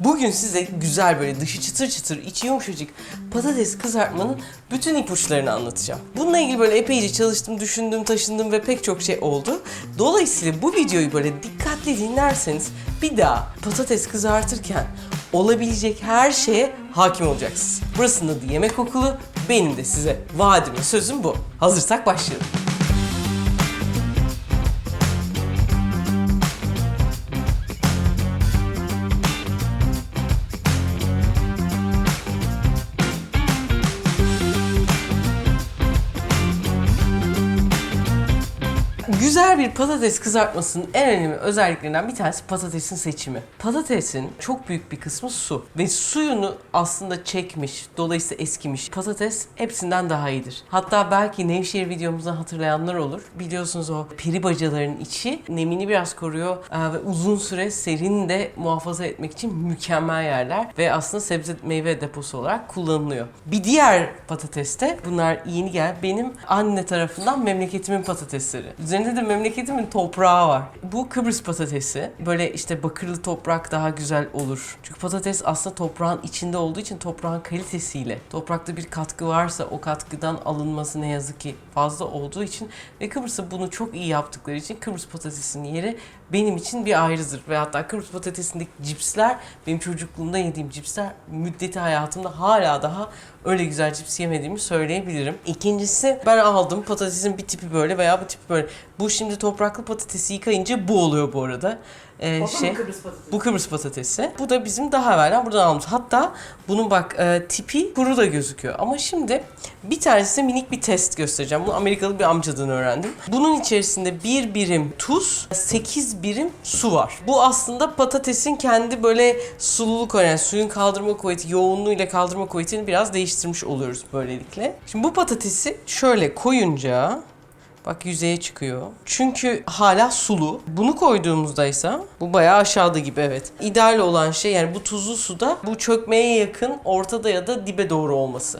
Bugün size güzel böyle dışı çıtır çıtır, içi yumuşacık patates kızartmanın bütün ipuçlarını anlatacağım. Bununla ilgili böyle epeyce çalıştım, düşündüm, taşındım ve pek çok şey oldu. Dolayısıyla bu videoyu böyle dikkatli dinlerseniz bir daha patates kızartırken olabilecek her şeye hakim olacaksınız. Burasının adı Yemek Okulu, benim de size vaadim ve sözüm bu. Hazırsak başlayalım. Güzel bir patates kızartmasının en önemli özelliklerinden bir tanesi patatesin seçimi. Patatesin çok büyük bir kısmı su ve suyunu aslında çekmiş, dolayısıyla eskimiş patates hepsinden daha iyidir. Hatta belki Nevşehir videomuzdan hatırlayanlar olur. Biliyorsunuz o peri bacaların içi nemini biraz koruyor ve uzun süre serin de muhafaza etmek için mükemmel yerler ve aslında sebze meyve deposu olarak kullanılıyor. Bir diğer patates de bunlar yeni gel benim anne tarafından memleketimin patatesleri. Üzerinde de memleketimin toprağı var. Bu Kıbrıs patatesi. Böyle işte bakırlı toprak daha güzel olur. Çünkü patates aslında toprağın içinde olduğu için toprağın kalitesiyle, toprakta bir katkı varsa o katkıdan alınması ne yazık ki fazla olduğu için ve Kıbrıs'ta bunu çok iyi yaptıkları için Kıbrıs patatesinin yeri benim için bir ayrıdır. Ve hatta Kıbrıs patatesindeki cipsler, benim çocukluğumda yediğim cipsler, müddeti hayatımda hala daha öyle güzel cips yemediğimi söyleyebilirim. İkincisi, ben aldım patatesin bir tipi böyle veya bu tipi böyle. Bu şimdi topraklı patatesi yıkayınca bu oluyor bu arada. Bu Kıbrıs patatesi. Bu da bizim daha evvelden buradan almış. Hatta bunun bak tipi kuru da gözüküyor. Ama şimdi bir tanesi minik bir test göstereceğim. Bunu Amerikalı bir amcadan öğrendim. Bunun içerisinde 1 birim tuz, 8 birim su var. Bu aslında patatesin kendi böyle sululuk yani suyun kaldırma kuvveti, yoğunluğuyla kaldırma kuvvetini biraz değiştirmiş oluyoruz böylelikle. Şimdi bu patatesi şöyle koyunca bak yüzeye çıkıyor. Çünkü hala sulu. Bunu koyduğumuzda ise bu bayağı aşağıda gibi evet. İdeal olan şey yani bu tuzlu suda bu çökmeye yakın ortada ya da dibe doğru olması.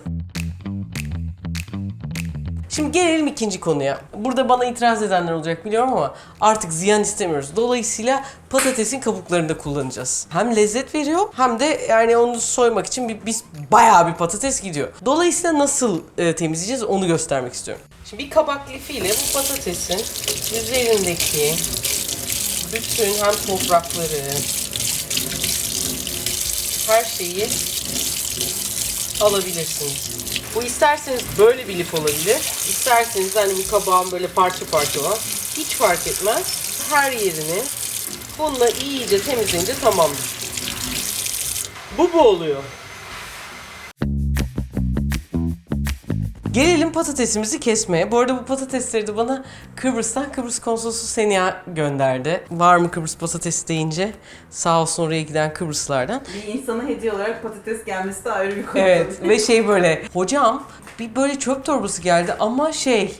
Şimdi gelelim ikinci konuya. Burada bana itiraz edenler olacak biliyorum ama artık ziyan istemiyoruz. Dolayısıyla patatesin kabuklarını da kullanacağız. Hem lezzet veriyor hem de yani onu soymak için biz bayağı bir patates gidiyor. Dolayısıyla nasıl temizleyeceğiz onu göstermek istiyorum. Şimdi bir kabak lifiyle bu patatesin üzerindeki bütün hem toprakları, her şeyi alabilirsiniz. Bu isterseniz böyle bir lif olabilir. İsterseniz hani bu kabağın böyle parça parça var. Hiç fark etmez. Her yerini bununla iyice temizleyince tamamdır. Bu oluyor. Gelelim patatesimizi kesmeye. Bu arada bu patatesleri de bana Kıbrıs'tan Kıbrıs konsolosu Seniha gönderdi. Var mı Kıbrıs patatesi deyince sağ olsun oraya giden Kıbrıslardan. Bir insana hediye olarak patates gelmesi de ayrı bir konu. Evet ve şey böyle hocam bir böyle çöp torbası geldi ama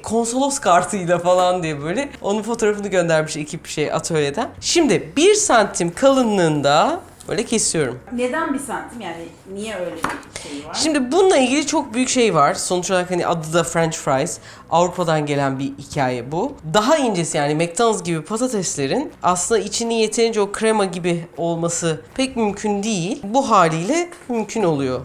konsolos kartıyla falan diye böyle onun fotoğrafını göndermiş ekip atölyeden. Şimdi 1 santim kalınlığında böyle kesiyorum. Neden 1 santim yani niye öyle bir şey var? Şimdi bununla ilgili çok büyük şey var. Sonuç olarak hani adı da French fries. Avrupa'dan gelen bir hikaye bu. Daha incesi yani McDonald's gibi patateslerin aslında içinin yeterince o krema gibi olması pek mümkün değil. Bu haliyle mümkün oluyor.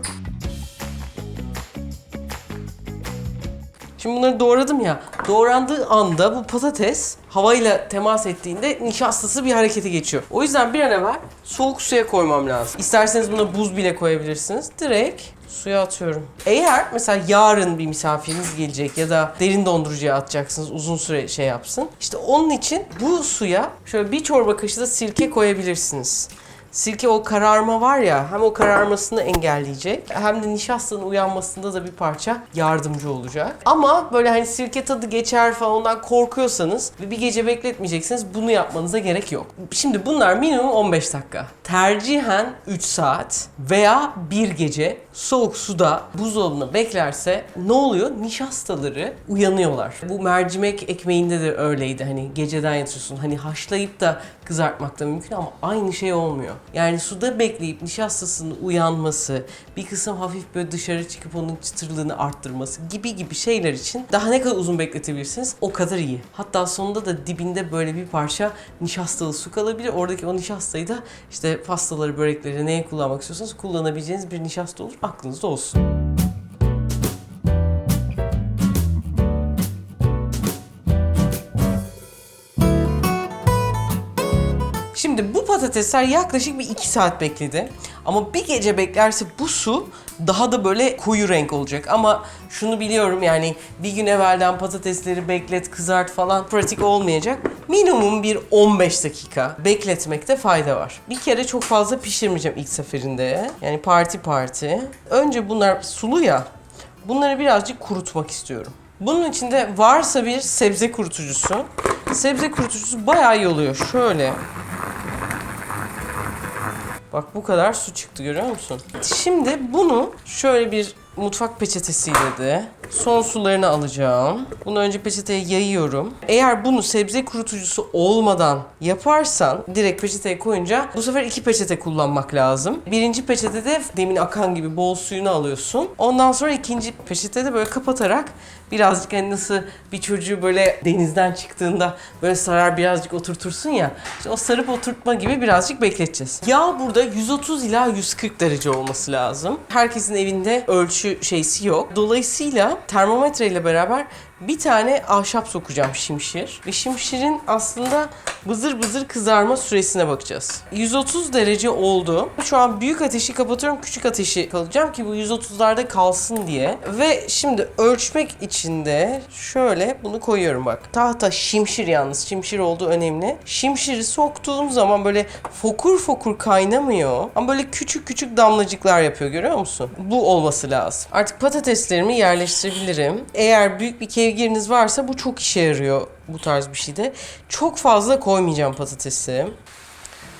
Şimdi bunları doğradım ya. Doğrandığı anda bu patates havayla temas ettiğinde nişastası bir harekete geçiyor. O yüzden bir an evvel soğuk suya koymam lazım. İsterseniz buna buz bile koyabilirsiniz. Direkt suya atıyorum. Eğer mesela yarın bir misafiriniz gelecek ya da derin dondurucuya atacaksınız uzun süre yapsın. İşte onun için bu suya şöyle bir çorba kaşığı da sirke koyabilirsiniz. Sirke o kararma var ya hem o kararmasını engelleyecek hem de nişastanın uyanmasında da bir parça yardımcı olacak. Ama böyle hani sirke tadı geçer falan ondan korkuyorsanız ve bir gece bekletmeyeceksiniz bunu yapmanıza gerek yok. Şimdi bunlar minimum 15 dakika. Tercihen 3 saat veya bir gece soğuk suda buzdolabına beklerse ne oluyor? Nişastaları uyanıyorlar. Bu mercimek ekmeğinde de öyleydi. Hani geceden yatıyorsun. Hani haşlayıp da kızartmak da mümkün ama aynı şey olmuyor. Yani suda bekleyip nişastasının uyanması, bir kısım hafif böyle dışarı çıkıp onun çıtırlığını arttırması gibi şeyler için daha ne kadar uzun bekletebilirsiniz o kadar iyi. Hatta sonunda da dibinde böyle bir parça nişastalı su kalabilir. Oradaki o nişastayı da işte pastaları, börekleri neye kullanmak istiyorsanız kullanabileceğiniz bir nişasta olur. Aklınızda olsun. Şimdi bu patatesler yaklaşık bir 2 saat bekledi. Ama bir gece beklerse bu su daha da böyle koyu renk olacak. Ama şunu biliyorum yani bir gün evvelden patatesleri beklet, kızart falan pratik olmayacak. Minimum bir 15 dakika bekletmekte fayda var. Bir kere çok fazla pişirmeyeceğim ilk seferinde. Yani parti. Önce bunlar sulu ya. Bunları birazcık kurutmak istiyorum. Bunun içinde varsa bir sebze kurutucusu. Sebze kurutucusu bayağı iyi oluyor. Şöyle. Bak bu kadar su çıktı görüyor musun? Şimdi bunu şöyle bir mutfak peçetesiyle de son sularını alacağım. Bunu önce peçeteye yayıyorum. Eğer bunu sebze kurutucusu olmadan yaparsan direkt peçeteye koyunca bu sefer 2 peçete kullanmak lazım. Birinci peçetede demin akan gibi bol suyunu alıyorsun. Ondan sonra ikinci peçetede böyle kapatarak birazcık hani nasıl bir çocuğu böyle denizden çıktığında böyle sarar birazcık oturtursun ya. İşte o sarıp oturtma gibi birazcık bekleteceğiz. Yağ burada 130 ila 140 derece olması lazım. Herkesin evinde ölçü şeysi yok. Dolayısıyla termometre ile beraber bir tane ahşap sokacağım şimşir. Ve şimşirin aslında bızır kızarma süresine bakacağız. 130 derece oldu. Şu an büyük ateşi kapatıyorum, küçük ateşi kalacağım ki bu 130'larda kalsın diye. Ve şimdi ölçmek için de şöyle bunu koyuyorum bak. Tahta şimşir yalnız, şimşir olduğu önemli. Şimşiri soktuğum zaman böyle fokur kaynamıyor. Ama böyle küçük damlacıklar yapıyor görüyor musun? Bu olması lazım. Artık patateslerimi yerleştirebilirim. Eğer büyük bir kevgiriniz varsa bu çok işe yarıyor bu tarz bir şeyde. Çok fazla koymayacağım patatesi.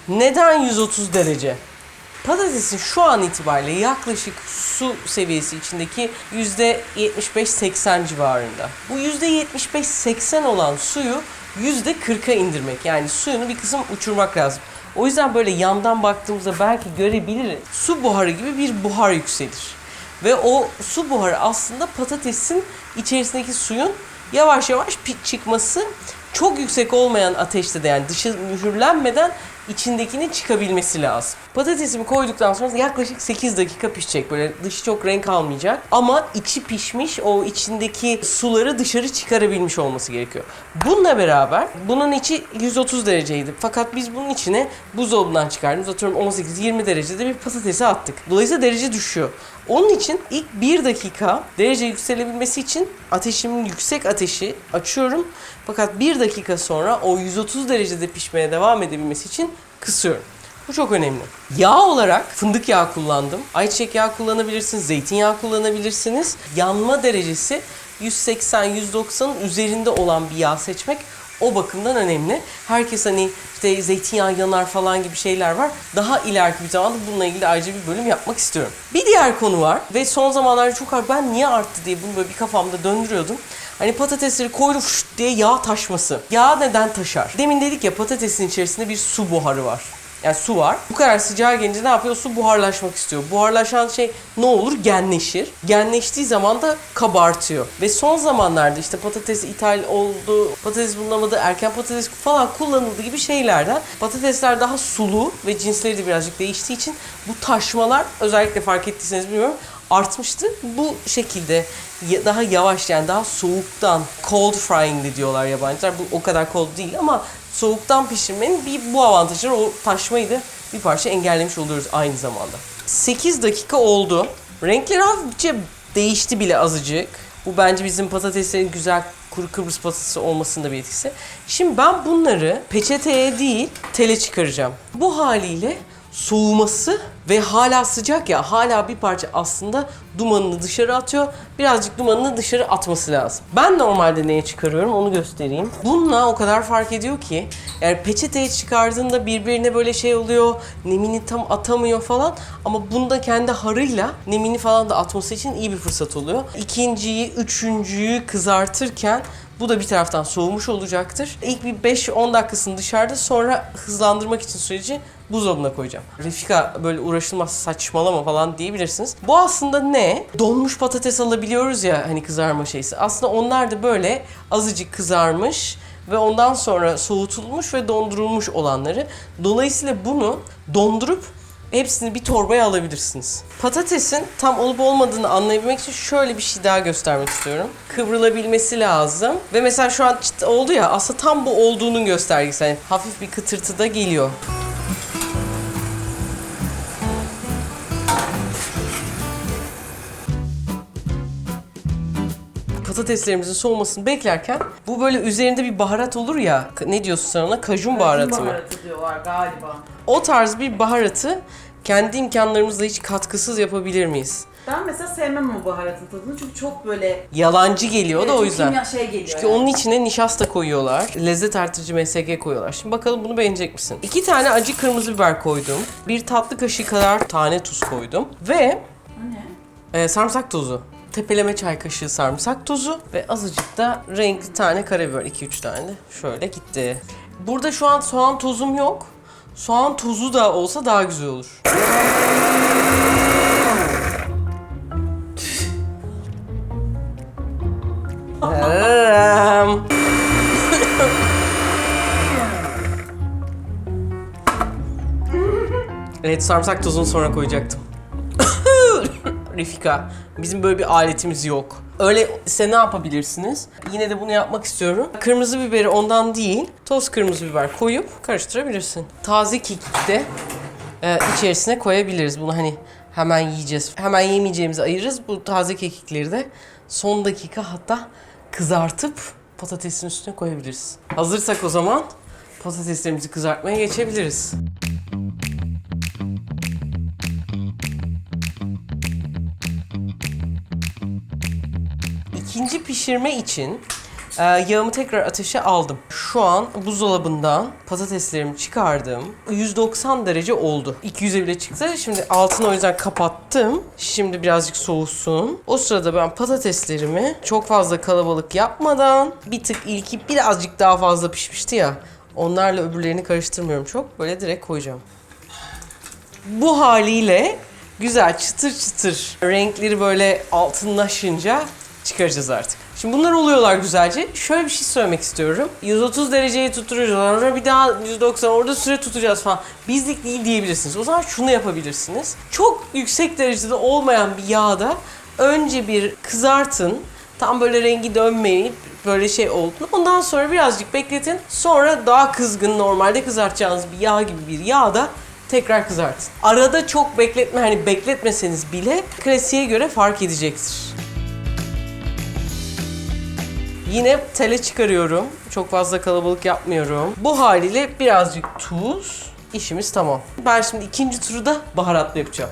Neden 130 derece? Patatesin şu an itibariyle yaklaşık su seviyesi içindeki %75-80 civarında. Bu %75-80 olan suyu %40'a indirmek. Yani suyunu bir kısım uçurmak lazım. O yüzden böyle yandan baktığımızda belki görebiliriz. Su buharı gibi bir buhar yükselir. Ve o su buharı aslında patatesin içerisindeki suyun yavaş çıkması, çok yüksek olmayan ateşte de yani dışı mühürlenmeden içindekinin çıkabilmesi lazım. Patatesimi koyduktan sonra yaklaşık 8 dakika pişecek. Böyle dışı çok renk almayacak ama içi pişmiş, o içindeki suları dışarı çıkarabilmiş olması gerekiyor. Bununla beraber bunun içi 130 dereceydi. Fakat biz bunun içine buzdolabından çıkardığımız atıyorum 18-20 derecede bir patatesi attık. Dolayısıyla derece düşüyor. Onun için ilk 1 dakika derece yükselebilmesi için ateşimin yüksek ateşi açıyorum. Fakat 1 dakika sonra o 130 derecede pişmeye devam edebilmesi için kısıyorum. Bu çok önemli. Yağ olarak fındık yağı kullandım. Ayçiçek yağı kullanabilirsiniz, zeytinyağı kullanabilirsiniz. Yanma derecesi 180-190'ın üzerinde olan bir yağ seçmek o bakımdan önemli. Herkes hani işte zeytinyağı yanar falan gibi şeyler var. Daha ileriki bir zamanda bununla ilgili ayrıca bir bölüm yapmak istiyorum. Bir diğer konu var ve son zamanlarda çok ben niye arttı diye bunu böyle bir kafamda döndürüyordum. Hani patatesleri koydum diye yağ taşması. Yağ neden taşar? Demin dedik ya patatesin içerisinde bir su buharı var. Yani su var. Bu kadar sıcağa gelince ne yapıyor? Su buharlaşmak istiyor. Buharlaşan şey ne olur? Genleşir. Genleştiği zaman da kabartıyor. Ve son zamanlarda işte patates ithal oldu, patates bulunamadı, erken patates falan kullanıldığı gibi şeylerden patatesler daha sulu ve cinsleri de birazcık değiştiği için bu taşmalar özellikle fark ettiyseniz bilmiyorum artmıştı. Bu şekilde daha yavaş yani daha soğuktan cold frying diyorlar yabancılar. Bu o kadar cold değil ama soğuktan pişirmenin bu avantajları o taşmayı da bir parça engellemiş oluyoruz aynı zamanda. 8 dakika oldu. Renkleri hafifçe değişti bile azıcık. Bu bence bizim patateslerin güzel kuru Kıbrıs patatesi olmasında bir etkisi. Şimdi ben bunları peçeteye değil tele çıkaracağım. Bu haliyle soğuması ve hala sıcak ya, hala bir parça aslında dumanını dışarı atıyor. Birazcık dumanını dışarı atması lazım. Ben normalde neye çıkarıyorum onu göstereyim. Bununla o kadar fark ediyor ki, yani peçeteyi çıkardığında birbirine böyle şey oluyor, nemini tam atamıyor falan. Ama bunda kendi harıyla nemini falan da atması için iyi bir fırsat oluyor. İkinciyi, üçüncüyü kızartırken bu da bir taraftan soğumuş olacaktır. İlk bir 5-10 dakikasını dışarıda, sonra hızlandırmak için süreci buzdolabına koyacağım. Refika böyle uğraşılmaz, saçmalama falan diyebilirsiniz. Bu aslında ne? Donmuş patates alabiliyoruz ya hani, kızarma şeysi. Aslında onlar da böyle azıcık kızarmış ve ondan sonra soğutulmuş ve dondurulmuş olanları. Dolayısıyla bunu dondurup hepsini bir torbaya alabilirsiniz. Patatesin tam olup olmadığını anlayabilmek için şöyle bir şey daha göstermek istiyorum. Kıvrılabilmesi lazım. Ve mesela şu an çıt oldu ya, aslında tam bu olduğunun göstergesi. Yani hafif bir kıtırtı da geliyor. Patateslerimizin soğumasını beklerken bu böyle üzerinde bir baharat olur ya, ne diyorsun sen ona? Kajun baharatı mı? Baharatı diyorlar galiba. O tarz bir baharatı kendi imkanlarımızla hiç katkısız yapabilir miyiz? Ben mesela sevmem o baharatın tadını çünkü çok böyle Yalancı geliyor da o yüzden. kimya şey geliyor. Çünkü onun içine nişasta koyuyorlar. Lezzet artırıcı MSG koyuyorlar. Şimdi bakalım bunu beğenecek misin? 2 tane acı kırmızı biber koydum. 1 tatlı kaşığı kadar tane tuz koydum. Ve O ne? sarımsak tozu. Tepeleme çay kaşığı sarımsak tozu. Ve azıcık da renkli tane karabiber. 2-3 tane de. Şöyle gitti. Burada şu an soğan tozum yok. Soğan tozu da olsa daha güzel olur. Evet, sarımsak tozunu sonra koyacaktım. Refika, bizim böyle bir aletimiz yok. Öyleyse ne yapabilirsiniz? Yine de bunu yapmak istiyorum. Kırmızı biberi ondan değil, toz kırmızı biber koyup karıştırabilirsin. Taze kekik de içerisine koyabiliriz. Bunu hani hemen yiyeceğiz, hemen yemeyeceğimizi ayırırız. Bu taze kekikleri de son dakika hatta kızartıp patatesin üstüne koyabiliriz. Hazırsak o zaman patateslerimizi kızartmaya geçebiliriz. İkinci pişirme için yağımı tekrar ateşe aldım. Şu an buzdolabından patateslerimi çıkardım. 190 derece oldu. 200'e bile çıktı. Şimdi altını o yüzden kapattım. Şimdi birazcık soğusun. O sırada ben patateslerimi çok fazla kalabalık yapmadan, bir tık ilki birazcık daha fazla pişmişti ya, onlarla öbürlerini karıştırmıyorum çok. Böyle direkt koyacağım. Bu haliyle güzel çıtır çıtır renkleri böyle altınlaşınca çıkaracağız artık. Şimdi bunlar oluyorlar güzelce. Şöyle bir şey söylemek istiyorum. 130 dereceyi tutturuyoruz. Sonra bir daha 190, orada süre tutacağız falan. Bizlik değil diyebilirsiniz. O zaman şunu yapabilirsiniz. Çok yüksek derecede olmayan bir yağda önce bir kızartın. Tam böyle rengi dönmeyip böyle şey olduğunu. Ondan sonra birazcık bekletin. Sonra daha kızgın, normalde kızartacağınız bir yağ gibi bir yağda tekrar kızartın. Arada çok bekletme, hani bekletmeseniz bile klasiğe göre fark edecektir. Yine tele çıkarıyorum. Çok fazla kalabalık yapmıyorum. Bu haliyle birazcık tuz. İşimiz tamam. Ben şimdi ikinci turu da baharatlı yapacağım.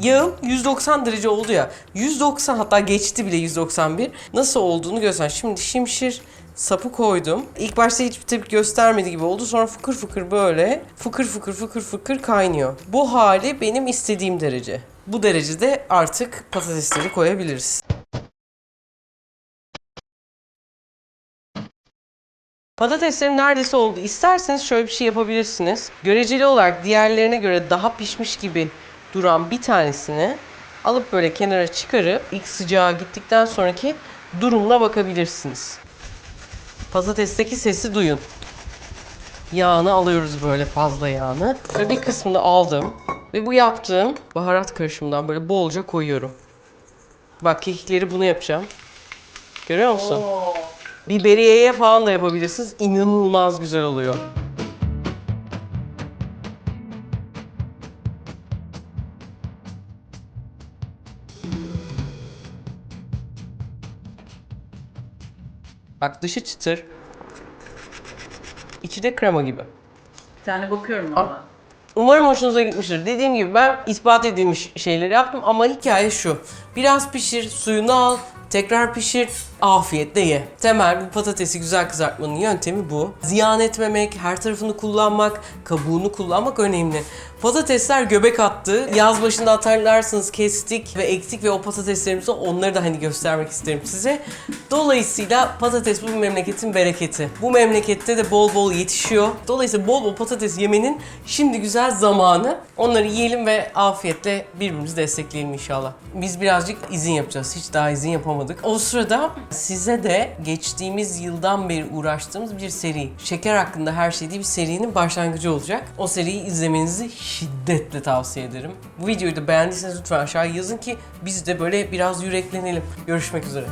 Yağım 190 derece oldu ya. 190, hatta geçti bile 191. Nasıl olduğunu göster. Şimdi şimşir sapı koydum. İlk başta hiçbir tepki göstermedi gibi oldu. Sonra fıkır fıkır böyle fıkır fıkır fıkır fıkır kaynıyor. Bu hali benim istediğim derece. Bu derecede artık patatesleri koyabiliriz. Patateslerim neredeyse oldu. İsterseniz şöyle bir şey yapabilirsiniz. Göreceli olarak diğerlerine göre daha pişmiş gibi duran bir tanesini alıp böyle kenara çıkarıp ilk sıcağı gittikten sonraki durumuna bakabilirsiniz. Patatesteki sesi duyun. Yağını alıyoruz, böyle fazla yağını. Ve bir kısmını aldım. Ve bu yaptığım baharat karışımından böyle bolca koyuyorum. Bak, kekikleri bunu yapacağım. Görüyor musun? Oo. Biberiyeye falan da yapabilirsiniz. İnanılmaz güzel oluyor. Bak, dışı çıtır. İçi de krema gibi. Bir tane bakıyorum ama. Umarım hoşunuza gitmiştir. Dediğim gibi ben ispat edilmiş şeyleri yaptım ama hikaye şu. Biraz pişir, suyunu al, tekrar pişir, afiyetle ye. Temel bu patatesi güzel kızartmanın yöntemi bu. Ziyan etmemek, her tarafını kullanmak, kabuğunu kullanmak önemli. Patatesler göbek attı. Yaz başında hatırlarsınız kestik ve ektik ve o patateslerimizi onları da hani göstermek isterim size. Dolayısıyla patates bu memleketin bereketi. Bu memlekette de bol bol yetişiyor. Dolayısıyla bol bol patates yemenin şimdi güzel zamanı. Onları yiyelim ve afiyetle birbirimizi destekleyelim inşallah. Biz birazcık izin yapacağız. Hiç daha izin yapamadık. O sırada size de geçtiğimiz yıldan beri uğraştığımız bir seri. Şeker hakkında her şey diye bir serinin başlangıcı olacak. O seriyi izlemenizi şiddetle tavsiye ederim. Bu videoyu da beğendiyseniz lütfen aşağıya yazın ki biz de böyle biraz yüreklenelim. Görüşmek üzere.